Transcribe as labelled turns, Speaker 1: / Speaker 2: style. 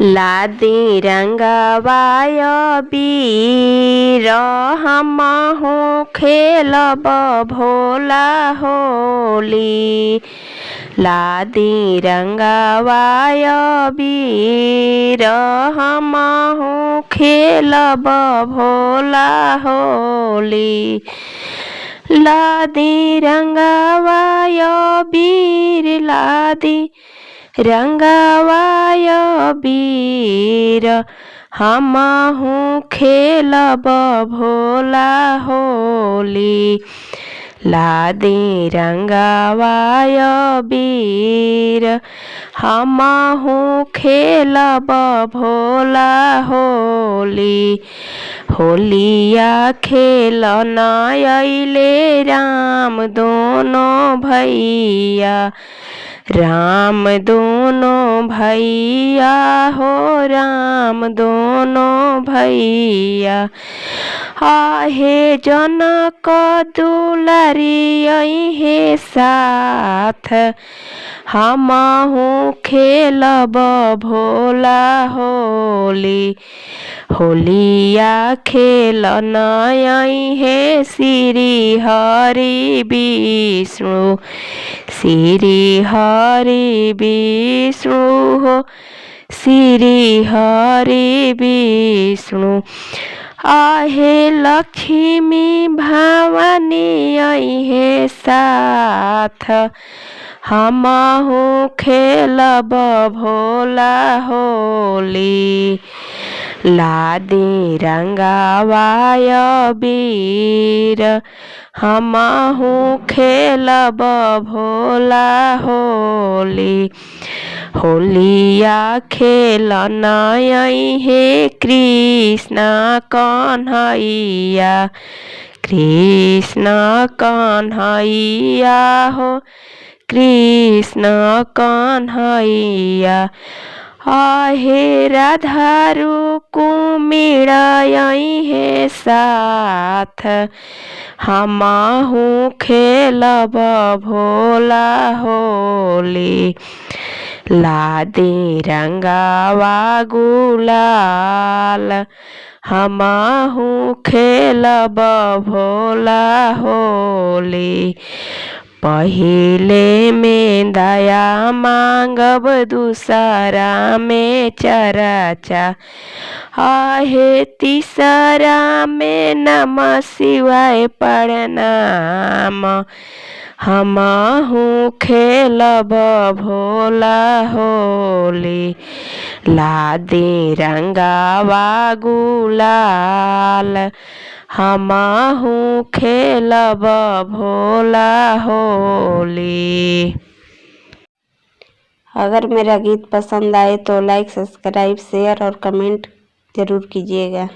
Speaker 1: लादी रंगवाय बीर हमहु खेलब भोला होली। लादी रंगवाय बीर हमहु खेलब भोला होली। लादी रंगवाय बीर लादी रंगवाय बीर हमहु खेलब भोला होली। लादी रंगवाय बीर हमहु खेलब भोला होली। होलिया खेलन अइले राम दोनों भैया। राम दोनों भैया हो राम दोनों भैया। आहे जनक दुलारी अइहे साथ हमहु खेलब भोला होली। होलिया खेलन अइहे श्री हरि विष्णु। श्री हरि विष्णु हो श्री हरि विष्णु। आहे लक्ष्मी भवानी अइहे साथ हमहु खेलब भोला होली। लादी रंगवाय बीर हमहु खेलब भोला होली। होलिया खेलन अइहे कृष्ण कन्हैया। कृष्ण कन्हैया हो कृष्ण कन्हैया। आहे राधा रुक्मिणी अइहे साथ हमहु खेलब भोला होली। लादी रंगवा गुलाल हमहु खेलब भोला होली। पहिले में दया मांगब दूसरा में चर्चा। आहे तीसरा में नमः शिवाय प्रणाम हमहु खेलब भोला होली। लादी रंगवा गुलाल हमहु खेलब भोला होली। अगर मेरा गीत पसंद आए तो लाइक सब्सक्राइब शेयर और कमेंट ज़रूर कीजिएगा।